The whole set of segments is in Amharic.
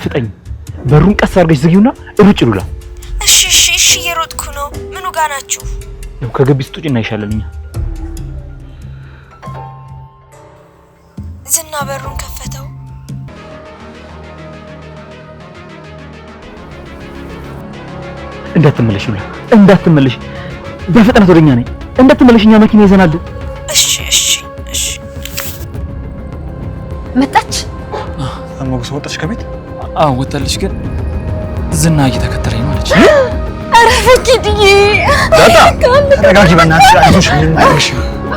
ፍጠኝ። በሩን ቀስ አድርገሽ ዝጊውና ሩጭ ሉላ። እሺ እየሮጥኩ ነው። ምኑ ጋር ናችሁ? ከግቢ ስትወጪ እናይሻለንኛ። ዝና በሩን ከፈተው። እንዳትመለሽ ሉላ፣ እንዳትመለሽ። በፍጥነት ወደኛ ነኝ። እንዳትመለሽኛ መኪና ይዘናል። እሺ መጣች። ሞገስ ወጣች ከቤት? አዎ ወጣለች፣ ግን ዝና እየተከተለኝ ነው አለች። ኧረ ፈኪድዬ ተረጋጊ በእናትሽ። አይዞሽ ልንገርሽ።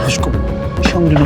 እሽቁ ሸምድሉ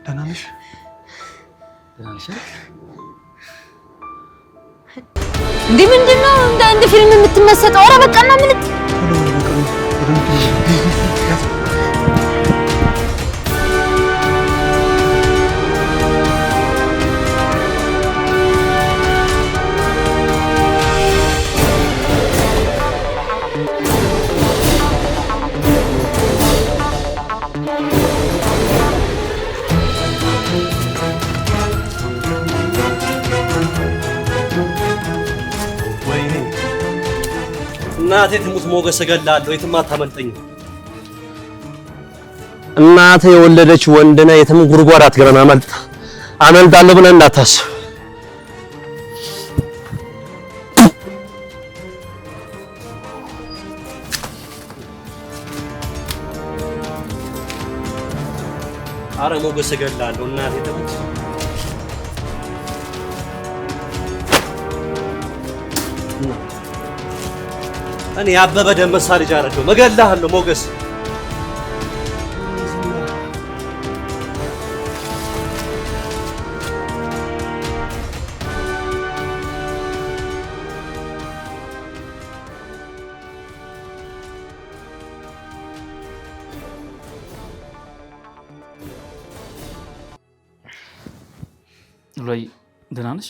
ደህና ነሽ? እንዴ ምንድነው እንደ አንድ ፊልም የምትመሰጠው? ኧረ በቃ እና ምን እናቴ ትሙት ሞገስ እገላለሁ፣ የትም አታመልጠኝም። እናቴ የወለደች ወንድ ነህ፣ የትም ጉድጓድ አትገባም። አመልጣለሁ ብለህ እንዳታስብ። አረ ሞገስ እገላለሁ፣ እናቴ ትሙት። እኔ ያበበ ደንበሳ ልጅ አረገው መገላሃለሁ ሞገስ። ሉላዬ ደህና ነሽ?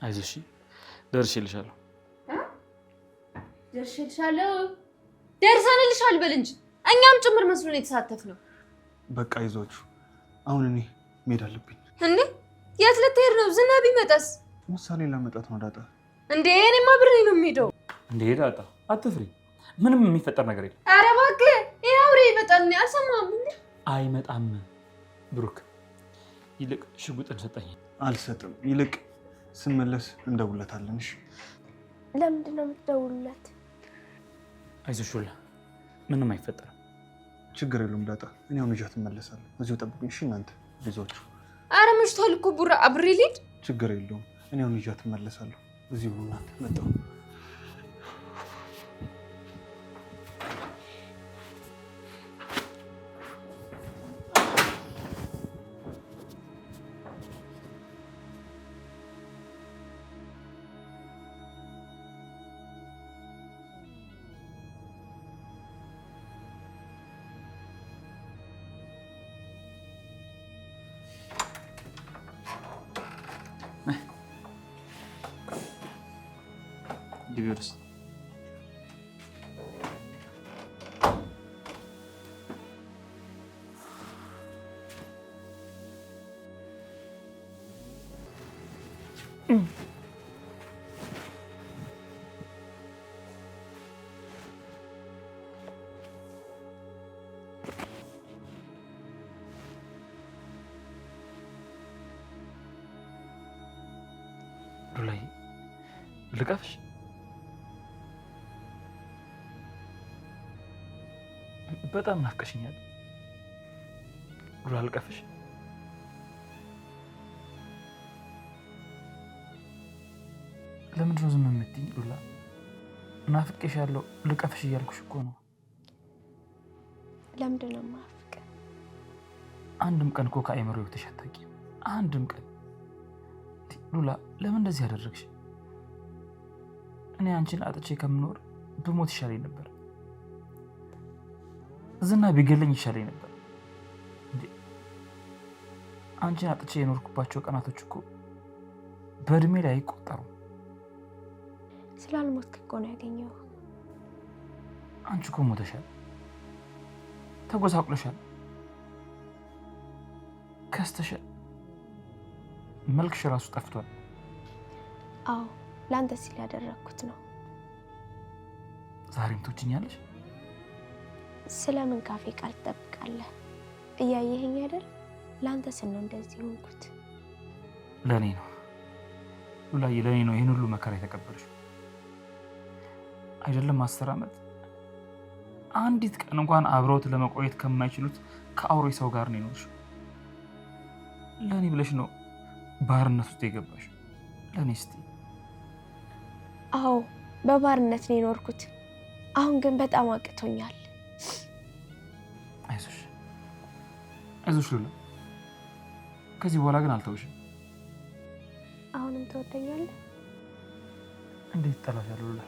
አይዞሽ ደርሼልሻለሁ። ደርሰንልሻል በል እንጂ እኛም ጭምር መስሎን የተሳተፍነው። በቃ ይዟችሁ አሁን እኔ መሄድ አለብኝ። እንዴ የት ልትሄድ ነው? ዝና ቢመጣስ? ምሳሌ ለመጣት ነው ዳጣ። እንዴ እኔማ ብሬ ነው የምሄደው። እንዴ ዳጣ አትፍሪ፣ ምንም የሚፈጠር ነገር የለም። ኧረ እባክህ ይሄ አውሬ ይመጣል። አልሰማህም እንዴ? አይመጣም ብሩክ፣ ይልቅ ሽጉጥን ሰጠኝ። አልሰጥም፣ ይልቅ ስመለስ እንደውለታለን። እሺ ለምንድን ነው የምትደውሉለት? አይዞሽ ሉላ፣ ምንም አይፈጠርም። ችግር የለውም ዳጣ፣ እኔ አሁን ይዣት እመለሳለሁ። እዚሁ ጠብቁኝ እሺ እናንተ ልጆቹ። ኧረ መሽቷል እኮ ቡራ፣ አብሬ ልሂድ። ችግር የለውም፣ እኔ አሁን ይዣት እመለሳለሁ። እዚሁ እናንተ መጣሁ። Gidiyoruz. ሉላዬ ልቀፍሽ? በጣም ናፍቀሽኛል። ዱላ ልቀፍሽ? ለምንድን ነው ዝም የምትይኝ ዱላ? ናፍቄሻለሁ ልቀፍሽ እያልኩሽ እኮ ነው። ለምንድን ነው የማፍቅ? አንድም ቀን እኮ ከአይምሮዬ ወጥተሽ አታውቂም። አንድም ቀን ዱላ፣ ለምን እንደዚህ ያደረግሽ? እኔ አንቺን አጥቼ ከምኖር ብሞት ይሻለኝ ነበር። ዝና ቢገለኝ ይሻለኝ ነበር። አንቺን አጥቼ የኖርኩባቸው ቀናቶች እኮ በእድሜ ላይ አይቆጠሩም። ስላልሞትክ እኮ ነው ያገኘው። አንቺ እኮ ሞተሻል፣ ተጎሳቁለሻል፣ ከስተሻል፣ መልክሽ ራሱ ጠፍቷል። አዎ ለአንተ ሲል ያደረኩት ነው። ዛሬም ትወጂኛለሽ? ስለምን ካፌ ቃል ትጠብቃለህ? እያየኸኝ አይደል? ለአንተ ስል ነው እንደዚህ ሆንኩት። ለኔ ነው ዱላዬ፣ ለኔ ነው ይሄን ሁሉ መከራ የተቀበልሽ። አይደለም 10 ዓመት አንዲት ቀን እንኳን አብረውት ለመቆየት ከማይችሉት ከአውሬ ሰው ጋር ነው የኖርሽው። ለኔ ብለሽ ነው ባርነት ውስጥ የገባሽ። ለኔ እስቲ። አዎ በባርነት ነው የኖርኩት። አሁን ግን በጣም አቅቶኛል። አይዞሽ አይዞሽ ሉላ፣ ከዚህ በኋላ ግን አልተውሽም። አሁንም ትወደኛለህ? እንዴት እጠላሻለሁ ሉላ?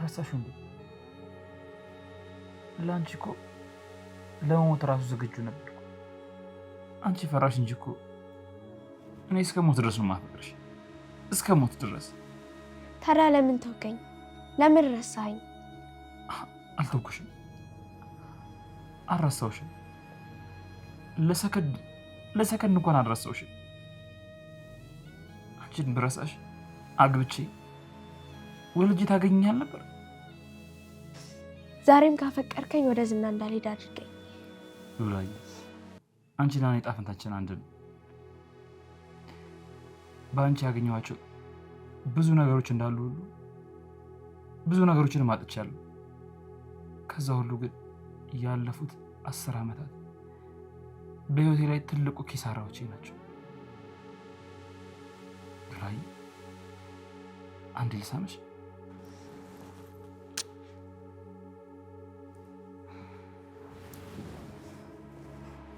ረሳሽው እንዴ? ለአንቺ እኮ ለመሞት ራሱ ዝግጁ ነበርኩ። አንቺ ፈራሽ እንጂ እኮ እኔ እስከ ሞት ድረስ ነው የማፈቅርሽ፣ እስከ ሞት ድረስ። ታዲያ ለምን ተውከኝ? ለምን ረሳኸኝ? አልተውኩሽም፣ አልረሳሁሽም። ለሰከንድ እንኳን አልረሳሁሽም። አንቺን ብረሳሽ አግብቼ ወልጄ ታገኘኛል ነበር። ዛሬም ካፈቀርከኝ ወደ ዝና እንዳልሄድ አድርገኝ። ሉላዬ፣ አንቺና እኔ ዕጣ ፈንታችን አንድ ነው። በአንቺ ያገኘኋቸው ብዙ ነገሮች እንዳሉ ሁሉ ብዙ ነገሮችንም አጥቻለሁ። ከዛ ሁሉ ግን ያለፉት 10 ዓመታት በህይወቴ ላይ ትልቁ ኪሳራዎቼ ናቸው። ሉላዬ፣ አንዴ ልሳምሽ?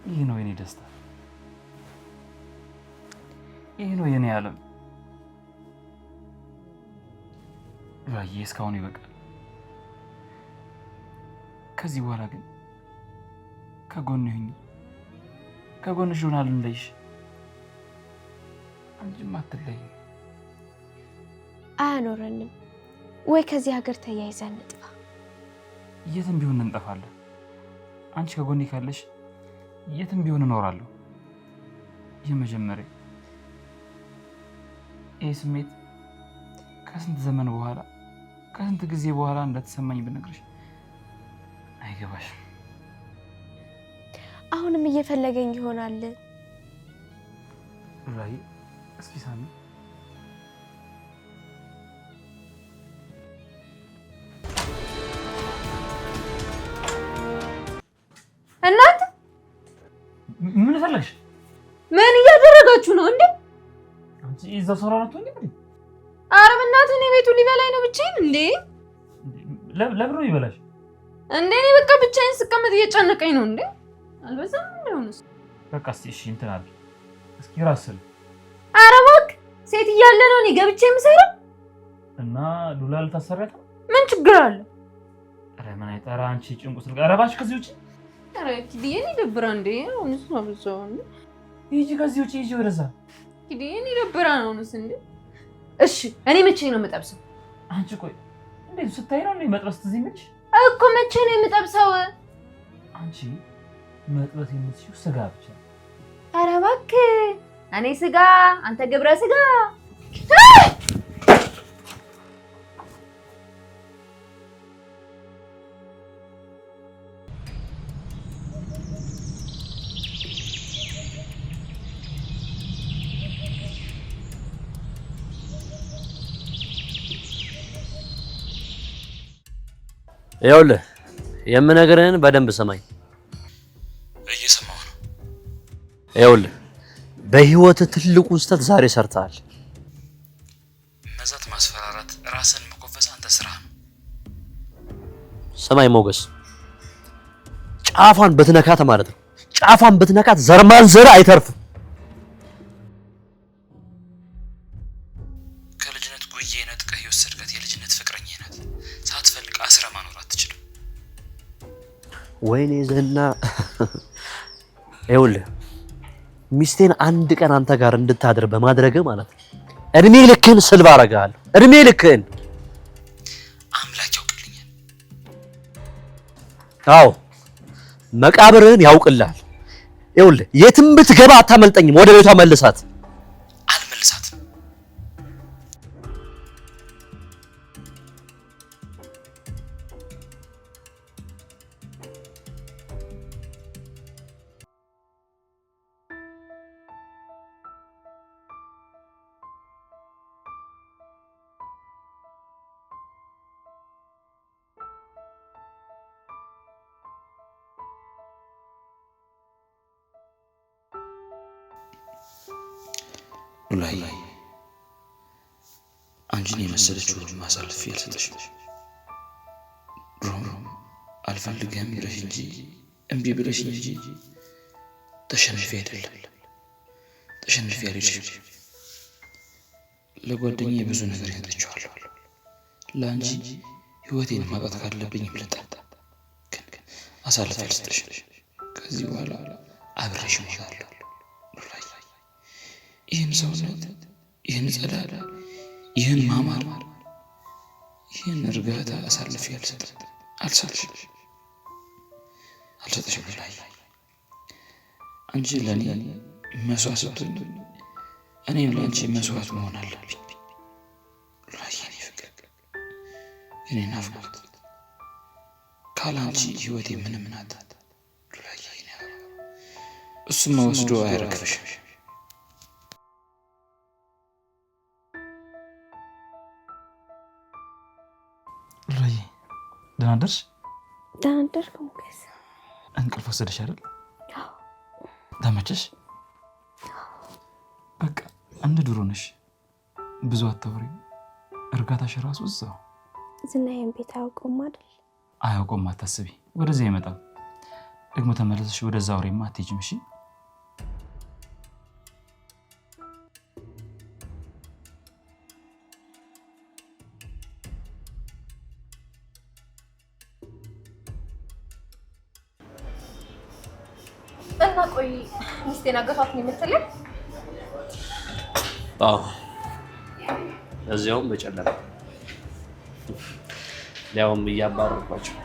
ይህ ነው የኔ ደስታ፣ ይህ ነው የኔ ዓለም። ሉላዬ፣ እስካሁን ይበቃል። ከዚህ በኋላ ግን ከጎንሽ ሆና ልንለይሽ፣ አንቺም አትለይም። አያኖረንም ወይ? ከዚህ ሀገር ተያይዘን እንጥፋ። የትም ቢሆን እንጠፋለን። አንቺ ከጎኔ ካለሽ የትም ቢሆን እኖራለሁ። የመጀመሪያ ይህ ስሜት ከስንት ዘመን በኋላ ከስንት ጊዜ በኋላ እንደተሰማኝ ብነግርሽ አይገባሽም። አሁንም እየፈለገኝ ይሆናል። ሉላዬ፣ እስኪ ሳሚ። እናት ምን ፈለግሽ? ምን እያደረጋችሁ ነው እንዴ? አንቺ እዛው ሰራ ነው እንዴ? ኧረ በእናትህ እኔ ቤቱ ሊበላኝ ነው ብቻዬን እንዴ? ለብሮ ይበላሽ እንዴ? እኔ በቃ ብቻዬን ስቀመጥ እየጨነቀኝ ነው እንዴ? አልበዛም እንደሆነስ? በቃ እሺ እንትን አለ። እስኪ ራስል። ኧረ እባክህ ሴት እያለ ነው እኔ ገብቼ የምሰራው? እና ሉላ ልታሰሪያት? ምን ችግር አለ? ኧረ ምን አይጠራ አንቺ ጭንቁስ ልጋ። ኧረ እባክሽ ከዚህ ውጪ። ኧረ ኪዲዬን ይደብራ እንዴ? አሁንስ አብዛው እንዴ? ሂጂ ከዚህ ውጪ፣ ሂጂ ወደዛ። ኪዲዬን ይደብራ ነው አሁንስ እንዴ? እሺ እኔ መቼ ነው የምጠብሰው? አንቺ ቆይ እንዴት ስታይ ነው እንዴ መጥበስ ትዝ የሚልሽ? እኮ መቼ ነው የምጠብሰው? አንቺ መጥበስ የምትችይው ስጋ ብቻ። ኧረ እባክህ እኔ ስጋ አንተ ግብረ ስጋ። ይኸውልህ የምነግርህን በደንብ ሰማኝ። እየሰማሁ ነው። ይኸውልህ በህይወት ትልቁ ስህተት ዛሬ ሰርተሃል። መዛት፣ ማስፈራራት፣ ራስን መኮፈስ አንተ ስራ ነው። ሰማይ ሞገስ ጫፏን ብትነካት ማለት ነው። ጫፏን ብትነካት ዘርማን ዘር አይተርፍም። ከልጅነት ጉዬ ነጥቀህ የወሰድካት የልጅነት ፍቅረኛ ናት። ሳትፈልግ አስረ ማኖር አትችልም። ወይኔ ዝና ይኸውልህ ሚስቴን አንድ ቀን አንተ ጋር እንድታድር በማድረግ ማለት ነው እድሜ ልክህን ስልብ አደርግሃለሁ። እድሜ ልክህን አምላክ ያውቅልኛል። አዎ መቃብርህን ያውቅልሃል። ይኸውልህ የትም ብትገባ አታመልጠኝም። ወደ ቤቷ መልሳት። አልመልሳትም። ሉላዬ አንቺን የመሰለችው ሁሉ ማሳለፍ ያልሰጠሽ ድሮም አልፈልግህም ብለሽ እንጂ እምቢ ብለሽ እንጂ ተሸንፌ አይደለም ተሸንፌ አልሄድሽም። ለጓደኛዬ ብዙ ነገር ያለችዋለሁ። ለአንቺ ህይወቴን ማጣት ካለብኝ ልጣ ግን አሳልፍ ያልሰጠሽ ከዚህ በኋላ አብሬሽ እሞታለሁ። ይህን ሰውነት፣ ይህን ጸዳዳ፣ ይህን ማማር፣ ይህን እርጋታ አሳልፌ አልሰጥሽም። ሉላዬ አንቺ ለእኔ መስዋዕት ስትሆኚ እኔም ለአንቺ መስዋዕት መሆን አለብኝ። ሉላዬ የኔ ፍቅር፣ የኔ ናፍቆት፣ ካለ አንቺ ህይወቴ ምንም ናት። ሉላዬ የኔ አበባ፣ እሱማ ወስዶ አይረግፍሽም። ሉላዬ ደህና አደርሽ? ደህና አደርክ ሞገስ? እንቅልፍ ወሰደሽ አይደል? ተመቸሽ? በቃ እንደ ድሮ ነሽ። ብዙ አታወሪም። እርጋታሽ ራሱ እዛው። ዝናዬን ቤት አያውቀውም አይደል? አያውቀውም፣ አታስቢ። ወደዚያ ይመጣል። ደግሞ ተመለስሽ ወደዛ አውሬማ አትሄጂም። እሺ እና ቆይ ሚስቴን አገቷት ነው የምትለኝ? አዎ እዚያውም በጨለማ ሊያውም እያባረርኳቸው።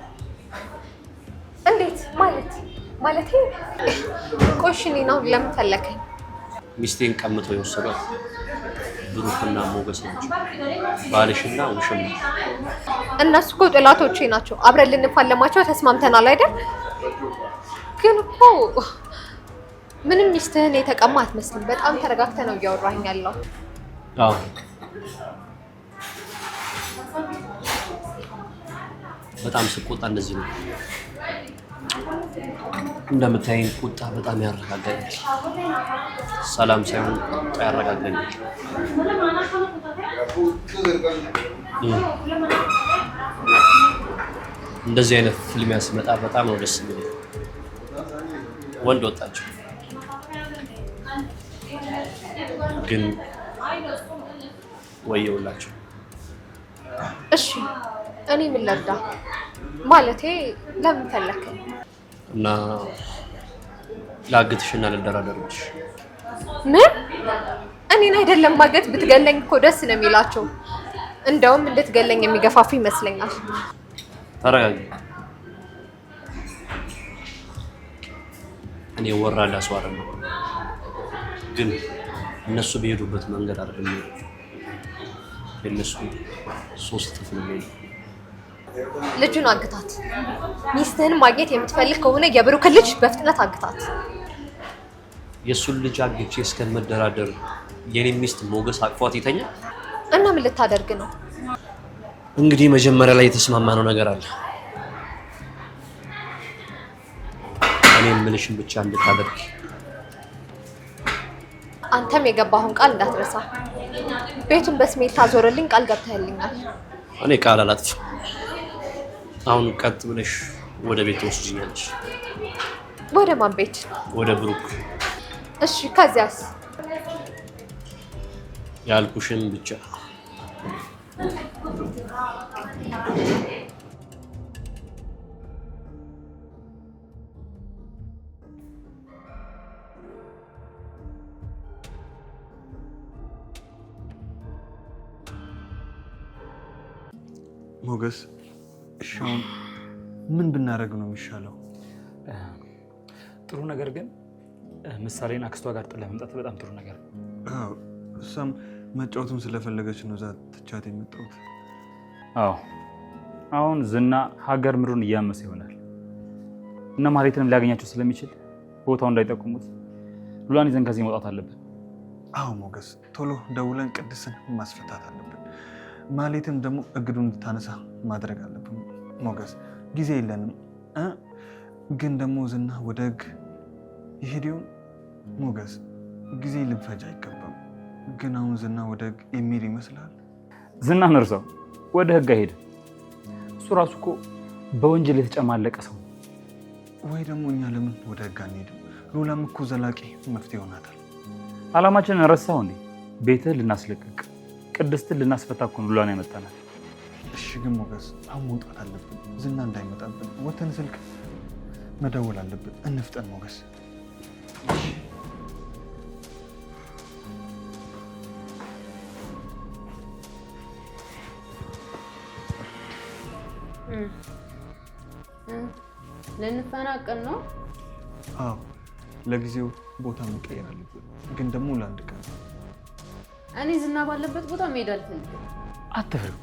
እንዴት ማለቴ ቆይ እኔን አሁን ለምን ፈለከኝ? ሚስቴን ቀምተው የወሰዷት ብሩክና ሞገስ ናቸው። ባልሽና ውሽም። እነሱ እኮ ጠላቶቼ ናቸው። አብረን ልንፋለማቸው ተስማምተናል አይደል? ግን እኮ ምንም ሚስትህን የተቀማ አትመስልም። በጣም ተረጋግተህ ነው እያወራኝ ያለው። አዎ በጣም ስቆጣ እንደዚህ ነው። እንደምታየኝ ቁጣ በጣም ያረጋጋኛል። ሰላም ሳይሆን ቁጣ ያረጋጋኛል። እንደዚህ አይነት ፊልም ያስመጣ በጣም ነው ደስ የሚለኝ። ወንድ ወጣቸው ግን ወየውላቸው። እሺ እኔ ምን ልርዳ? ማለቴ ለምን ፈለከኝ? እና ላግትሽና ልደራደርብሽ። ምን? እኔን አይደለም ማገት፣ ብትገለኝ እኮ ደስ ነው የሚላቸው። እንደውም እንድትገለኝ የሚገፋፉ ይመስለኛል። ተረጋጊ። እኔ ወራዳ ሰው አይደለም፣ ግን እነሱ በሄዱበት መንገድ አይደለም የእነሱ 3 እጥፍ ነው የሚሄዱ። ልጁን አግታት። ሚስትህን ማግኘት የምትፈልግ ከሆነ የብሩክን ልጅ በፍጥነት አግታት። የእሱን ልጅ አግቼ እስከመደራደር የኔ ሚስት ሞገስ አቅፏት ይተኛል? እና ምን ልታደርግ ነው? እንግዲህ መጀመሪያ ላይ የተስማማነው ነገር አለ። እኔ የምልሽን ብቻ እንድታደርጊ። አንተም የገባሁን ቃል እንዳትረሳ። ቤቱን በስሜ ታዞርልኝ ቃል ገብተህልኛል። እኔ ቃል አላጥፍም። አሁን ቀጥ ብለሽ ወደ ቤት ወስጂኛለሽ። ወደ ማን ቤት? ወደ ብሩክ። እሺ ከዚያስ? ያልኩሽን ብቻ። ሞገስ፣ እሺ አሁን ምን ብናደርግ ነው የሚሻለው? ጥሩ ነገር ግን ምሳሌን አክስቷ ጋር ጥለህ መምጣት በጣም ጥሩ ነገር ነው። አዎ፣ እሷም መጫወትም ስለፈለገች ነው እዛ ትቻት የመጣሁት። አዎ፣ አሁን ዝና ሀገር ምድሩን እያመሰ ይሆናል እና ማህሌትንም ሊያገኛቸው ስለሚችል ቦታው እንዳይጠቁሙት ሉላን ይዘን ከዚህ መውጣት አለብን። አዎ ሞገስ፣ ቶሎ ደውለን ቅድስን ማስፈታት አለብን። ማህሌትም ደግሞ እግዱን እንድታነሳ ማድረግ አለብን። ሞገስ፣ ጊዜ የለንም። ግን ደግሞ ዝና ወደ ህግ ይሄድ ይሆን? ሞገስ፣ ጊዜ ልንፈጅ አይገባም። ግን አሁን ዝና ወደ ህግ የሚሄድ ይመስላል? ዝና ነርሰው ወደ ህግ አይሄድም። እሱ ራሱ እኮ በወንጀል የተጨማለቀ ሰው። ወይ ደግሞ እኛ ለምን ወደ ህግ አንሄድም? ሉላም እኮ ዘላቂ መፍትሄ ይሆናታል። አላማችንን ረሳው እንዴ? ቤትህ ልናስለቅቅ ቅድስትን ልናስፈታ እኮ ነው ሉላን ያመጣናል። እሺ ግን ሞገስ፣ አሁን መውጣት አለብን። ዝና እንዳይመጣብን ወተን ስልክ መደወል አለብን። እንፍጠን ሞገስ። ልንፈናቀል ነው? አዎ፣ ለጊዜው ቦታ መቀየር አለብን። ግን ደግሞ ለአንድ ቀን። እኔ ዝና ባለበት ቦታ መሄድ አልፈልግም። አትፍሪው።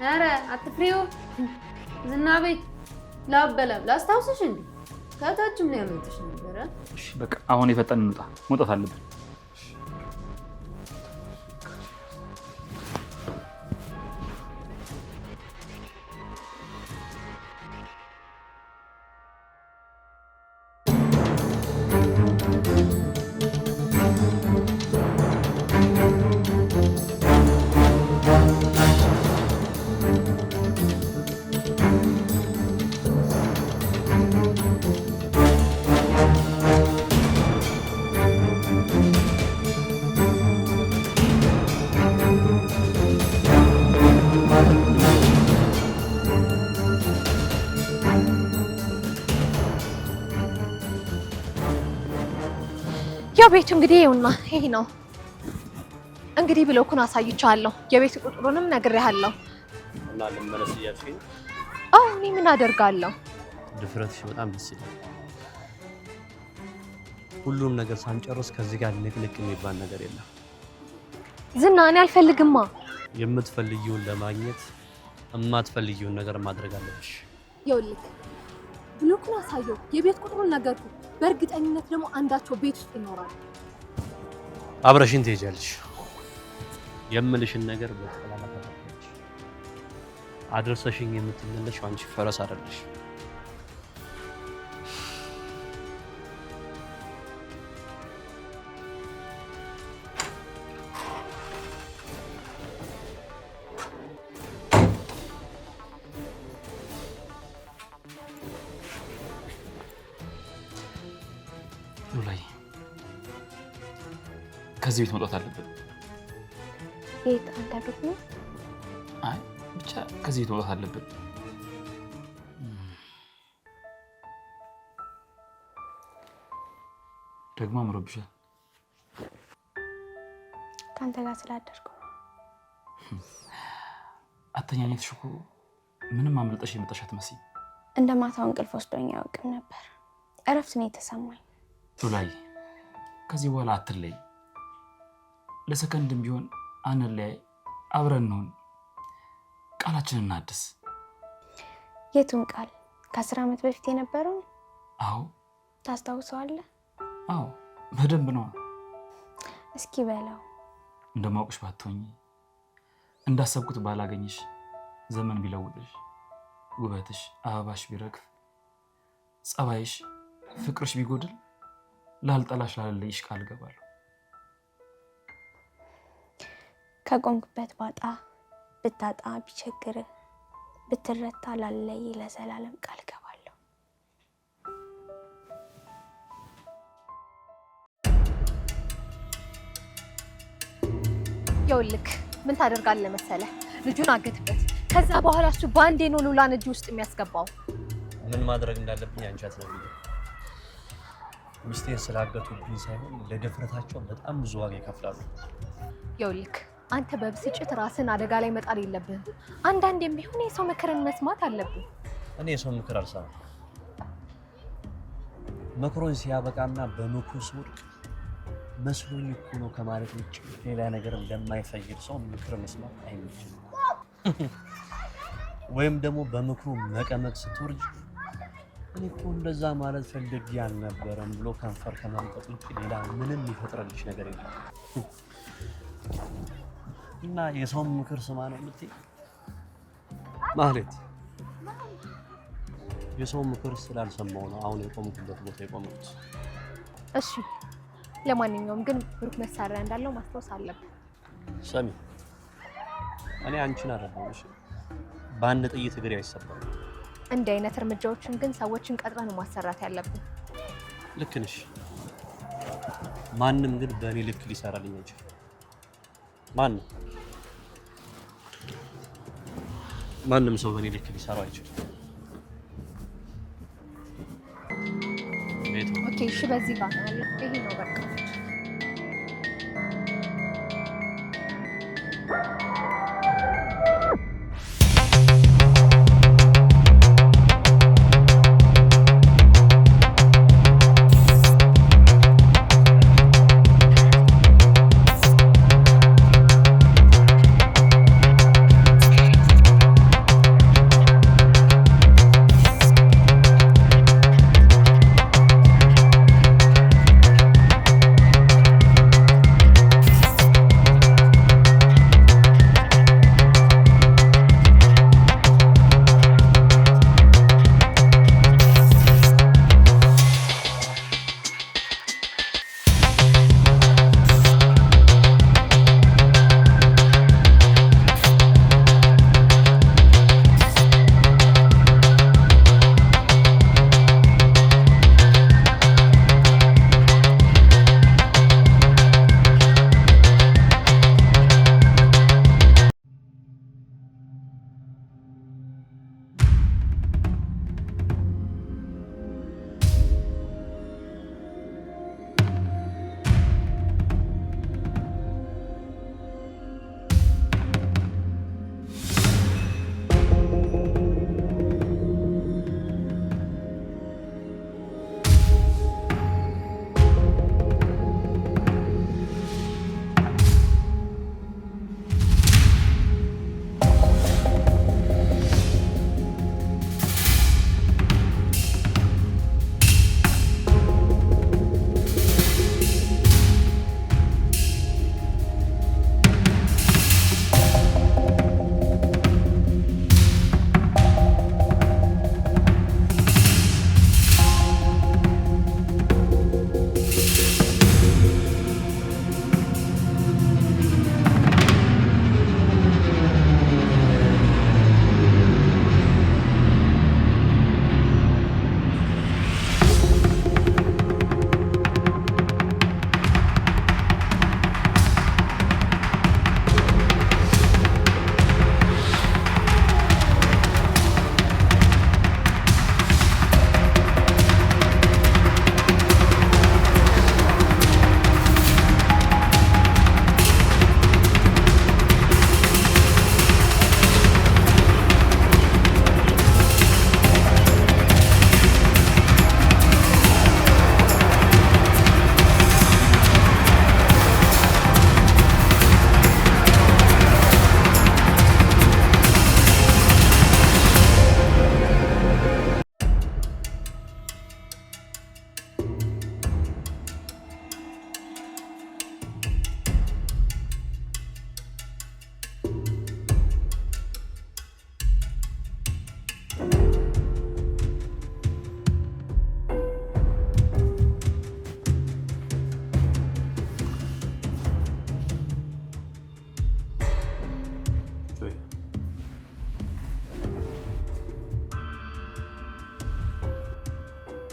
ኧረ አትፍሪው። ዝና ቤት ላበላም ላስታውስሽ እንዴ? ከታችም ላይ ያመጣሽ ነበረ። እሺ በቃ አሁን የፈጠን እንውጣ፣ መውጣት አለብን። ያው ቤቱ እንግዲህ ይኸውና ይሄ ነው። እንግዲህ ብሎኩን አሳይቻለሁ። የቤት ቁጥሩንም ነግሬሃለሁ። እና ልመለስ እያልሽኝ? አዎ፣ እኔ ምን አደርጋለሁ? ድፍረትሽ በጣም ደስ ይላል። ሁሉም ነገር ሳንጨርስ ከዚህ ጋር ንቅንቅ የሚባል ነገር የለም። ዝና፣ እኔ አልፈልግማ። የምትፈልጊውን ለማግኘት የማትፈልጊውን ነገር ማድረግ አለብሽ። ይኸውልህ ብሎኩን አሳየው፣ የቤት ቁጥሩን ነገርኩ። በእርግጠኝነት ደግሞ አንዳቸው ቤት ውስጥ ይኖራል። አብረሽን ትሄጃለሽ። የምልሽን ነገር በሰላም ታደርጊያለሽ። አድርሰሽኝ የምትመለሺው አንቺ ፈረስ አይደለሽ። ሉላዬ፣ ከዚህ ቤት መውጣት አለብን። የት? አንተ ቤት ነው? አይ ብቻ ከዚህ ቤት መውጣት አለብን። ደግሞ አምሮብሻል። ከአንተ ጋር ስላደርኩ ነው። አተኛኘትሽ እኮ ምንም አምልጠሽ የመጣሽ አትመስይም። እንደ ማታው እንቅልፍ ወስዶኝ አያውቅም ነበር። እረፍት ነው የተሰማኝ። ሉላዬ፣ ከዚህ በኋላ አትለይ። ለሰከንድም ቢሆን አንለያይ፣ አብረን እንሁን። ቃላችንን እናድስ። የቱን ቃል? ከ10 ዓመት በፊት የነበረው? አዎ። ታስታውሰዋለህ? አዎ በደንብ ነው። እስኪ በለው። እንደማውቅሽ ባትሆኚ፣ እንዳሰብኩት ባላገኝሽ፣ ዘመን ቢለውጥሽ፣ ውበትሽ አበባሽ ቢረግፍ፣ ጸባይሽ ፍቅርሽ ቢጎድል ላልጠላሽ ላለይሽ ቃል ገባለሁ። ከቆምክበት ባጣ ብታጣ ቢቸግር ብትረታ ላለይ ለዘላለም ቃል ገባለሁ። ይኸውልህ ምን ታደርጋለህ መሰለህ? ልጁን አገትበት። ከዛ በኋላ እሱ ባንዴ ነው ሉላን እጅ ውስጥ የሚያስገባው። ምን ማድረግ እንዳለብኝ አንቺ አትነግሪኝ። ሚስቴን ስላገቱብኝ ሳይሆን ለድፍረታቸው በጣም ብዙ ዋጋ ይከፍላሉ። ይኸውልህ አንተ በብስጭት ራስን አደጋ ላይ መጣል የለብህም። አንዳንዴም ቢሆን የሰው ምክርን መስማት አለብህ። እኔ የሰው ምክር አልሰማም። መክሮኝ ሲያበቃና በምክሩ ስወድቅ መስሎኝ እኮ ነው ከማለት ውጭ ሌላ ነገር እንደማይፈይድ ሰው ምክር መስማት አይመችም። ወይም ደግሞ በምክሩ መቀመጥ ስትወርጅ እኔ እኮ እንደዛ ማለት ፈልጌ አልነበረም ብሎ ከንፈር ከማንጠጥ ውጭ ሌላ ምንም የሚፈጥርልሽ ነገር የለም። እና የሰው ምክር ስማ ነው የምትይ ማለት? የሰው ምክር ስላልሰማው ነው አሁን የቆምኩበት ቦታ የቆምኩት። እሺ ለማንኛውም ግን ብሩክ መሳሪያ እንዳለው ማስታወስ አለብን። ሰሚ እኔ አንቺን አረጋው። እሺ በአንድ ጥይት እግሬ አይሰበርም። እንዲህ አይነት እርምጃዎችን ግን ሰዎችን ቀጥረን ማሰራት ያለብን። ልክ ነሽ። ማንም ግን በእኔ ልክ ሊሰራልኝ አይችልም። ማንም ሰው በእኔ ልክ ሊሰራው አይችልም። ኦኬ እሺ በዚህ ጋር ነው ያለው። ይሄ ነው በቃ።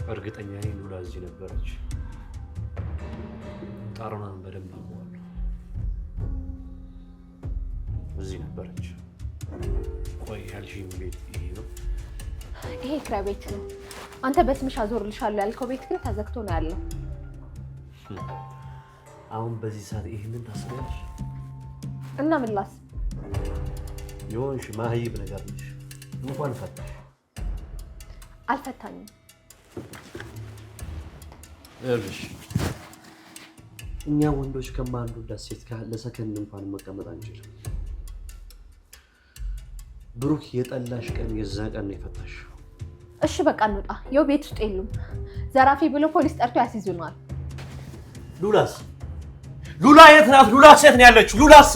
እርግጠኛ ነኝ ሉላ እዚህ ነበረች። ጣሩናን በደንብ አውቀዋለሁ። እዚህ ነበረች። ቆይ ያልሽኝ ቤት ይሄ ነው? ይሄ ክራይ ቤት ነው። አንተ በስምሽ አዞርልሻለሁ ያልከው ቤት ግን ተዘግቶ ነው ያለው። አሁን በዚህ ሰዓት ይሄንን ታስቢያለሽ? እና ምን ላስ የሆንሽ ማህይብ ነገር ነሽ። እንኳን ፈታሽ። አልፈታኝም። እርሽ እኛ ወንዶች ከማንወዳት ሴት ጋር ለሰከንድ እንኳን መቀመጥ አንችልም። ብሩክ የጠላሽ ቀን የዛ ቀን ነው የፈታሽ። እሺ በቃ እንውጣ። ይኸው ቤት ውስጥ የሉም። ዘራፊ ብሎ ፖሊስ ጠርቶ ያስይዙናል። ሉላስ? ሉላ የት ናት? ሉላስ የት ነው ያለችው? ሉላስ?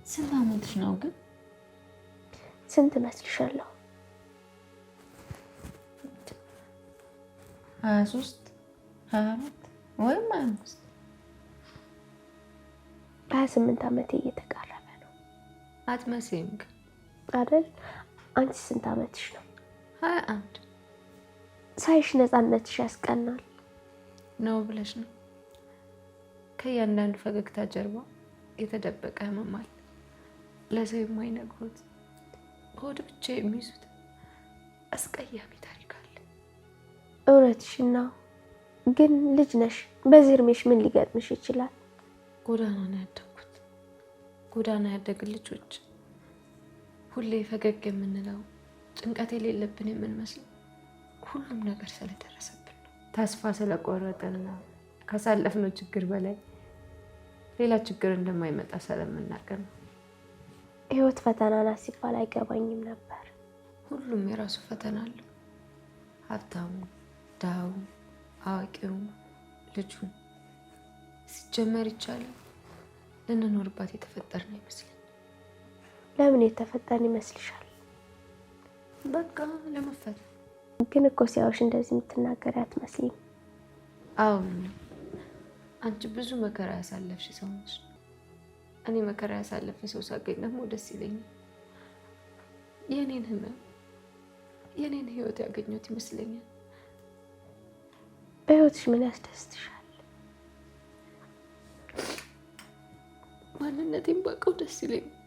ስንት ዓመትሽ ነው ግን? ስንት መስልሻለሁ? 23 24 ወይም 25? 28 ዓመቴ እየተቃረበ ነው። አትመስይም ግን አይደል? አንቺ ስንት ዓመትሽ ነው? 21 ሳይሽ ነፃነትሽ ያስቀናል ነው ብለሽ ነው? ከእያንዳንዱ ፈገግታ ጀርባ የተደበቀ ህመም አለ። ለሰው የማይነግሩት ሆድ ብቻ የሚይዙት አስቀያሚ ታሪክ አለ። እውነትሽን ነው። ግን ልጅ ነሽ። በዚህ እድሜሽ ምን ሊገጥምሽ ይችላል? ጎዳና ነው ያደግኩት። ጎዳና ያደግን ልጆች ሁሌ ፈገግ የምንለው ጭንቀት የሌለብን የምንመስለው ሁሉም ነገር ስለደረሰብን ነው። ተስፋ ስለቆረጥንና ካሳለፍነው ችግር በላይ ሌላ ችግር እንደማይመጣ ስለምናውቅ ነው። ህይወት ፈተና ናት ሲባል አይገባኝም ነበር። ሁሉም የራሱ ፈተና አለው። ሀብታሙ፣ ድሃው፣ አዋቂው፣ ልጁ ሲጀመር ይቻላል ልንኖርባት የተፈጠርን አይመስልም። ለምን የተፈጠርን ይመስልሻል? በቃ ለመፈተን። ግን እኮ ሲያዩሽ እንደዚህ የምትናገሪ አትመስሊም። አሁን አንቺ ብዙ መከራ ያሳለፍሽ ሰው ነሽ። እኔ መከራ ያሳለፈ ሰው ሳገኝ ደግሞ ደስ ይለኛል። የኔን ህመም የኔን ህይወት ያገኘሁት ይመስለኛል። በህይወትሽ ምን ያስደስትሻል? ማንነቴን ባውቀው ደስ ይለኛል።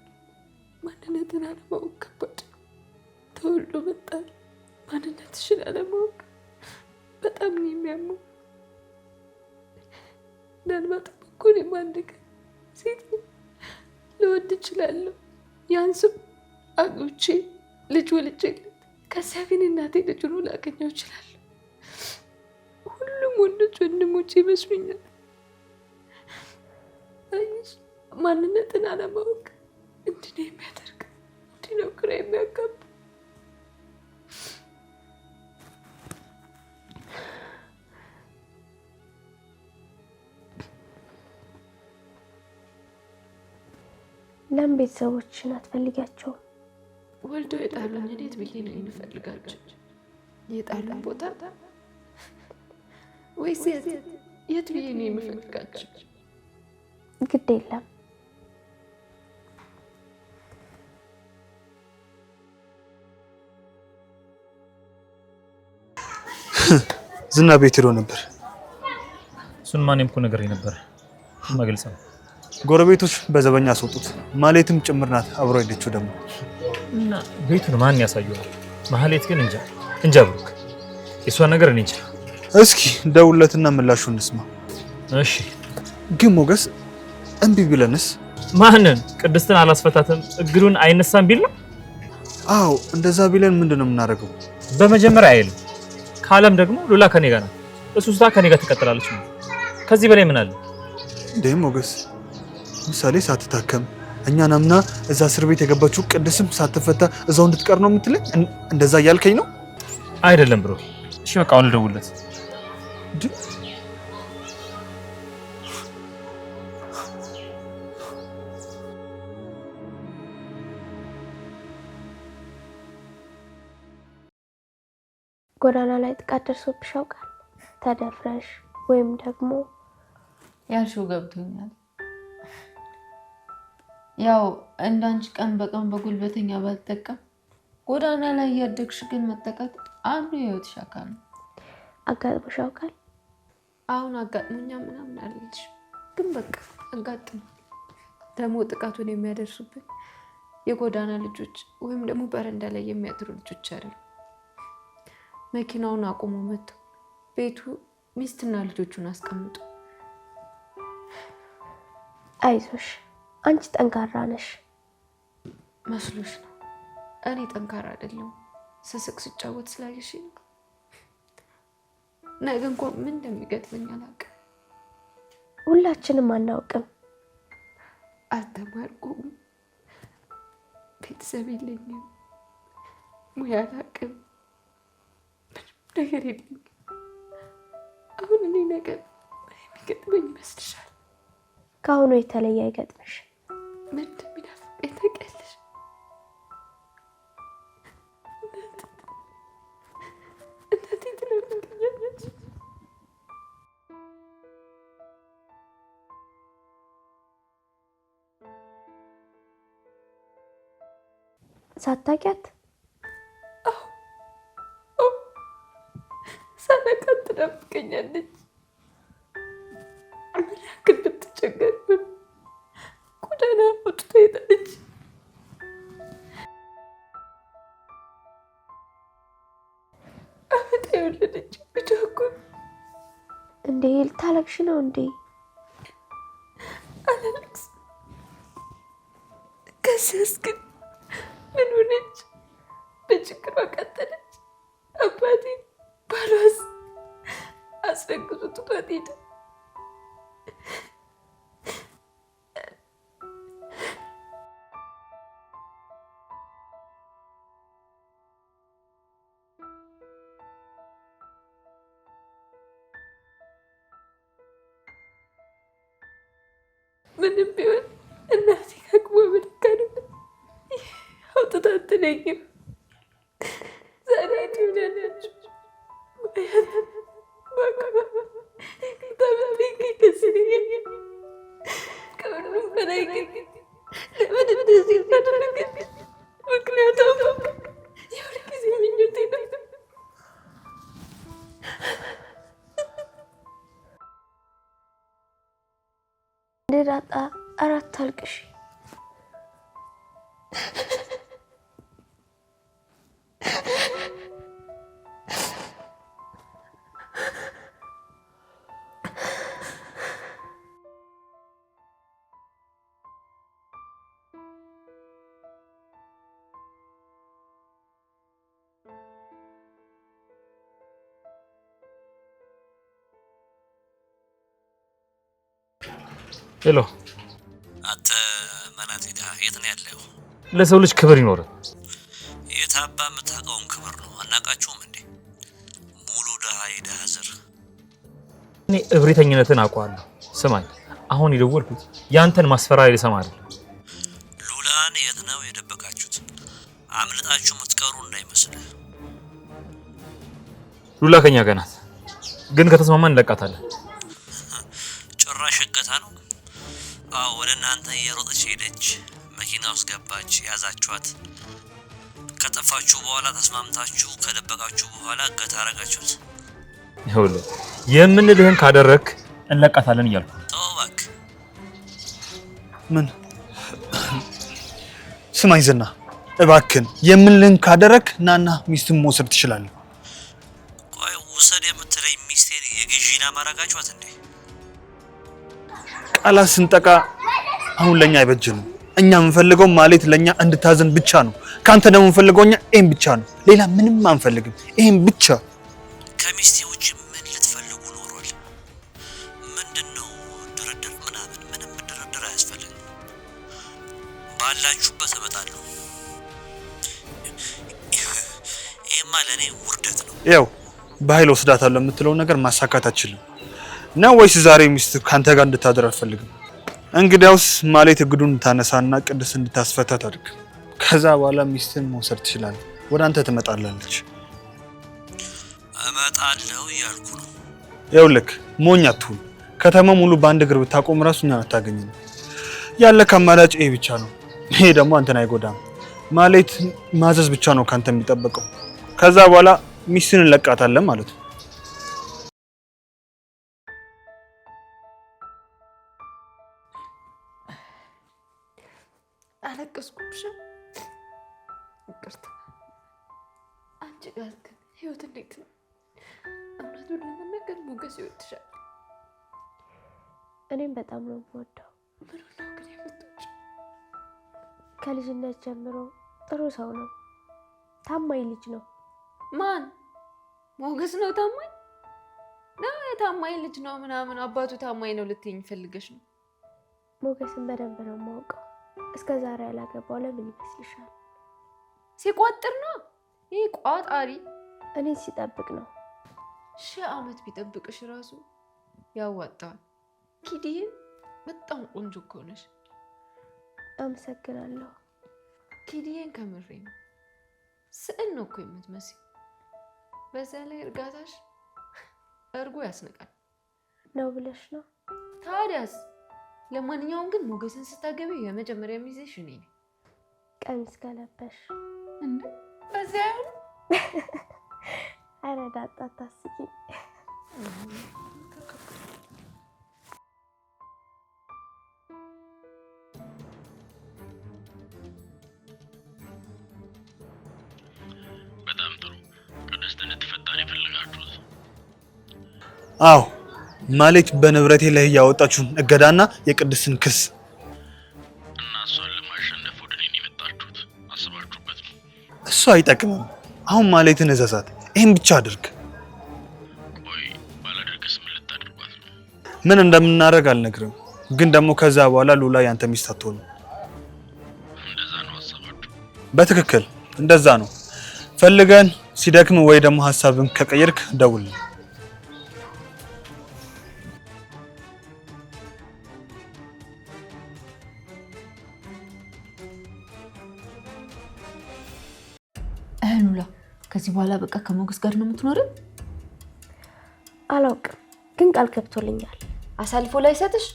ማንነትን አለማወቅ ከባድ። ተወልዶ መጣል ማንነትሽን አለማወቅ በጣም ነው የሚያመው። ምናልባት እኮ እኔም አንድ ቀን ሴት ልወድ እችላለሁ። ያንስም አግብቼ ልጅ ወልጄለት ከዚያ ግን እናቴ ልጅ ሆኖ ላገኘው እችላለሁ። ሁሉም ወንዶች ወንድሞቼ ይመስሉኛል። አይሽ ማንነትን አለማወቅ እንዲህ ነው የሚያደርግ፣ እንዲህ ነው ግራ የሚያጋባ። ለምን ቤተሰቦችሽን አትፈልጊያቸውም? ወልደው የጣሉኝ እንዴት ብዬ ነው የምፈልጋቸው? የጣሉኝ ቦታ ወይስ የት ብዬ ነው የምፈልጋቸው? ግድ የለም። ዝና ቤት ሄዶ ነበር። እሱን ማንም እኮ ነገር ነበር መግለጽ ነው። ጎረቤቶች በዘበኛ አስወጡት። ማሌትም ጭምር ናት አብሮ ሄደችው ደግሞ እና ቤቱን ማን ያሳየዋል? ማህሌት ግን እንጃ ብሩክ፣ የሷ ነገር እኔ እንጃ። እስኪ ደውለትና ምላሹን እንስማ። እሺ ግን ሞገስ እምቢ ቢለንስ? ማንን? ቅድስትን አላስፈታትም እግሩን አይነሳም ቢል ነው? አዎ እንደዛ ቢለን ምንድነው የምናደርገው? በመጀመሪያ አይልም። ካለም ደግሞ ሉላ ከኔ ጋር ናት። እሱ ስታ ከኔ ጋር ትቀጥላለች ነው። ከዚህ በላይ ምን አለ? እንዴ ሞገስ ምሳሌ ሳትታከም እኛን አምና እዛ እስር ቤት የገባችው ቅድስም ሳትፈታ እዛው እንድትቀር ነው የምትለኝ? እንደዛ እያልከኝ ነው? አይደለም ብሮ። እሺ በቃ አሁን ልደውልለት። ጎዳና ላይ ጥቃት ደርሶብሽ ያውቃል? ተደፍረሽ ወይም ደግሞ ያልሽው ገብቶኛል። ያው እንዳንቺ ቀን በቀን በጉልበተኛ ባልጠቀም ጎዳና ላይ ያደግሽ ግን መጠቃት አንዱ የህይወትሽ አካል ነው። አጋጥሞሽ ያውቃል? አሁን አጋጥሞኛ ምናምን አለች፣ ግን በቃ አጋጥሞ ደግሞ ጥቃቱን የሚያደርሱብን የጎዳና ልጆች ወይም ደግሞ በረንዳ ላይ የሚያድሩ ልጆች አይደሉም። መኪናውን አቁሞ መጥቶ ቤቱ ሚስትና ልጆቹን አስቀምጡ። አይዞሽ፣ አንቺ ጠንካራ ነሽ። መስሎሽ ነው? እኔ ጠንካራ አይደለሁም። ስስቅ ስጫወት ስላየሽ ነገ እንኳን ምን እንደሚገጥመኝ አላውቅም። ሁላችንም አናውቅም። አልተማርኩም፣ ቤተሰብ የለኝም፣ ሙያ አላውቅም፣ ምንም ነገር የለኝም። አሁን እኔ ነገር የሚገጥመኝ ይመስልሻል? ከአሁኑ የተለየ አይገጥምሽ። ምን እንደሚናፍቀኝ ታውቂያለሽ? እናቴ ትለምንልኛለች። ሳታውቂያት? ሳላውቃት ትናፍቀኛለች። ምን ያክል ብትቸገር ጎዳና ወጥታ ሄዳለች። አመጣ የወለደች ልጇ እኮ እንዴ! ልታለቅሽ ነው እንዴ? አላለቅስም። ከዚያስ ግን ምን ሆነች? በችግሯ ቀጠለች። አባቴ ባሏስ አስረግዞ ትቷት ሄደ። ምንም ቢሆን እናቴ ከአቅሟ በላይ አይደለም አውጥታ አትለኝም። ዛሬ ሊሆን ያላችሁ ከሁሉም በላይ ግን ለምን እንደዚህ ታደረገ? ምክንያቱም የሁልጊዜ ምኞቴ ነው። ዳጣ፣ አራት አልቅሽ። ሄሎ፣ አንተ መናቴ ድሃ የት ነው ያለው? ለሰው ልጅ ክብር ይኖር። የታባ የምታውቀውን ክብር ነው። አናውቃችሁም እንዴ? ሙሉ ድሃ የድሃ ዘር። እኔ እብሪተኝነትን አውቀዋለሁ። ስማኝ፣ አሁን የደወልኩት ያንተን ማስፈራሪያ ልሰማ አይደል። ሉላን የት ነው የደበቃችሁት? አምልጣችሁ የምትቀሩ እንዳይመስልህ። ሉላ ከኛ ጋር ናት፣ ግን ከተስማማን እንለቃታለን። ጭራሽ እገታ ነው? አዎ፣ ወደ እናንተ እየሮጠች ሄደች። መኪና ውስጥ ገባች፣ ያዛችኋት። ከጠፋችሁ በኋላ ተስማምታችሁ ከደበቃችሁ በኋላ እገታ አረጋችሁት። ይኸውልህ የምንልህን ካደረክ እንለቃታለን እያልኩ። ተው እባክህ። ምን? ስማኝ ዝና፣ እባክህን የምንልህን ካደረክ ናና ሚስቱን መውሰድ ትችላለህ። ቆይ ውሰድ የምትለኝ ሚስቴን የግዢና ማረጋችኋት እንዴ? ቃላት ስንጠቃ አሁን ለኛ አይበጅንም። እኛ የምንፈልገው ማለት ለኛ እንድታዘን ብቻ ነው። ካንተ ደግሞ የምንፈልገው እኛ ይሄን ብቻ ነው። ሌላ ምንም አንፈልግም፣ ይሄን ብቻ። ከሚስቴ ውጭ ምን ልትፈልጉ ኖሯል? ምንድነው ድርድር ምናምን? ምንም ድርድር አያስፈልግም። ባላችሁበት እመጣለሁ። ይሄማ ለእኔ ውርደት ነው። ያው በኃይል ወስዳታለሁ የምትለውን ነገር ማሳካት አትችልም ነው ወይስ ዛሬ ሚስት ካንተ ጋር እንድታደር አትፈልግም? እንግዲያውስ ማለት እግዱን እንድታነሳና ቅድስ እንድታስፈታት አድርግ። ከዛ በኋላ ሚስትን መውሰድ ትችላለህ። ወደ አንተ ትመጣላለች። እመጣለሁ እያልኩ ነው። ይኸውልህ ሞኝ አትሁን። ከተማ ሙሉ በአንድ እግር ብታቆም ራሱ እኛን አታገኝም። ያለ አማራጭ ይሄ ብቻ ነው። ይሄ ደግሞ አንተን አይጎዳም። ማለት ማዘዝ ብቻ ነው ካንተ የሚጠበቀው። ከዛ በኋላ ሚስትን እንለቃታለን ማለት ነው። አለቀስኩብሽ። ይቅርታ። አንቺ ጋር ግን ህይወት እንዴት ነው? እውነቱን ለመናገር ሞገስ ይወድሻል። እኔም በጣም ነው የምወደው። ምን ነው ግን የምትወጪው? ከልጅነት ጀምሮ ጥሩ ሰው ነው። ታማኝ ልጅ ነው። ማን? ሞገስ ነው ታማኝ? ነው የታማኝ ልጅ ነው ምናምን አባቱ ታማኝ ነው ልትይኝ ፈልገሽ ነው? ሞገስን በደንብ ነው የማውቀው። እስከ ዛሬ ያላገባው ለምን ይመስልሻል? ሲቋጥር ነው። ይሄ ቋጣሪ እኔን ሲጠብቅ ነው። 1000 ዓመት ቢጠብቅሽ ራሱ ያዋጣል። ኪዲዬ በጣም ቆንጆ እኮ ነሽ። አመሰግናለሁ። ኪዲዬን ከምሬ ነው። ስዕል ነው እኮ የምትመስይ። በዛ ላይ እርጋታሽ እርጎ ያስንቃል። ነው ብለሽ ነው? ታዲያስ? ለማንኛውም ግን ሞገስን ስታገቢ የመጀመሪያ ሚዜሽ እኔ ነኝ። ቀሚስ ከለበሽ እንዴ? በዚያ ያሉ ኧረ ዳጣ ታስቂ። በጣም ጥሩ። ቅድስት እንድትፈታን የፈለጋችሁት? አዎ ማለት በንብረቴ ላይ ያወጣችሁን እገዳና የቅድስትን ክስ እና እሷን ለማሸነፍ ወደ እኔ የመጣችሁት አስባችሁበት ነው? እሱ አይጠቅምም። አሁን ማለትን እዘዛት። ይሄን ብቻ አድርግ። ቆይ ባላደርግስ ምን ልታደርጓት ነው? ምን እንደምናደርግ አልነግርም፣ ግን ደግሞ ከዛ በኋላ ሉላ ያንተ ሚስት አትሆንም። እንደዛ ነው ሀሳባችሁ? በትክክል እንደዛ ነው። ፈልገን ሲደክም ወይ ደግሞ ሀሳብን ከቀየርክ ደውል። ሉላ ከዚህ በኋላ በቃ ከሞገስ ጋር ነው የምትኖረው? አላውቅም፣ ግን ቃል ገብቶልኛል። አሳልፎ ላይ ሰጥሽ?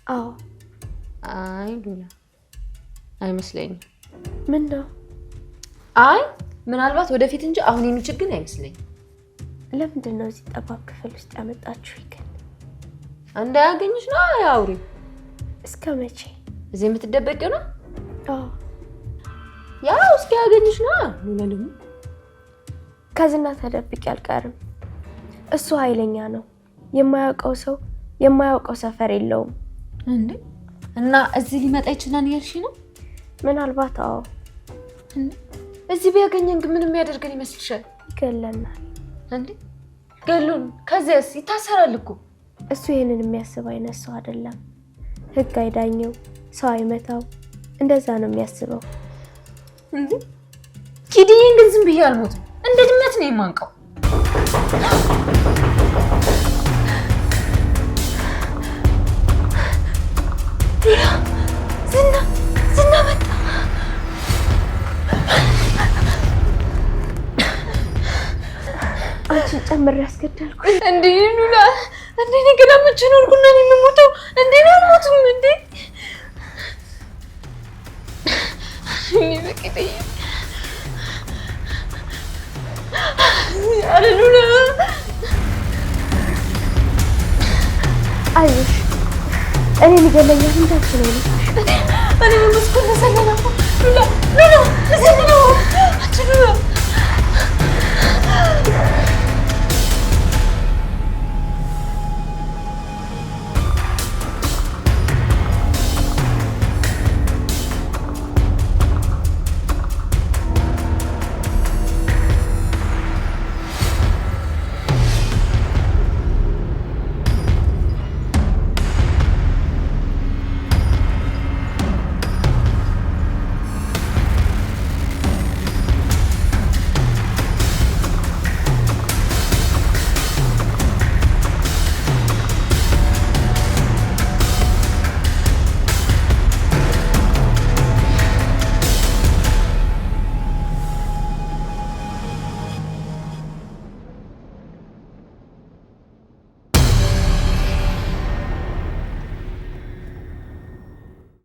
አዎ። አይ ሉላ አይመስለኝም። ምን ነው? አይ ምናልባት ወደፊት እንጂ አሁን የሚችል ግን አይመስለኝም። ለምንድን ነው እዚህ ጠባብ ክፍል ውስጥ ያመጣችሁ? ይገን እንዳያገኝሽ ነው አውሪ። እስከ መቼ እዚህ የምትደበቂው ነው? አዎ ያው እስኪ ያገኝሽ ነው። ሉላ ደግሞ ከዝና ተደብቄ አልቀርም። እሱ ኃይለኛ ነው። የማያውቀው ሰው የማያውቀው ሰፈር የለውም። እንዴ እና እዚህ ሊመጣ ይችላል ያልሽ ነው? ምናልባት አዎ። እንዴ እዚህ ቢያገኘን ግን ምን የሚያደርገን ይመስልሻል? ይገለናል። እንዴ ገሉን ከዚያስ ይታሰራል እኮ። እሱ ይሄንን የሚያስብ አይነት ሰው አይደለም። ህግ አይዳኘው፣ ሰው አይመታው፣ እንደዛ ነው የሚያስበው። እንዴ ኪዲዬን ግን ዝም ብዬ አልሞትም። እንደ ድመት ነው የማንቀው። ዝና መጣ። አንቺን ጨምሬ ያስገደልኩ እንዴ ሉላ፣ እንዴ ነገ መቼ ነው እርጉና ነው የምሞተው? እንዴ ነው አልሞትም እንዴ? እኔ በቂጤ አረ ሉላ፣ አይሽ እኔ ይገለኛል እንዳልኩ ነው። እኔ መስኮት ተሰለና ሉላ ሉላ ተሰለና አትሉላ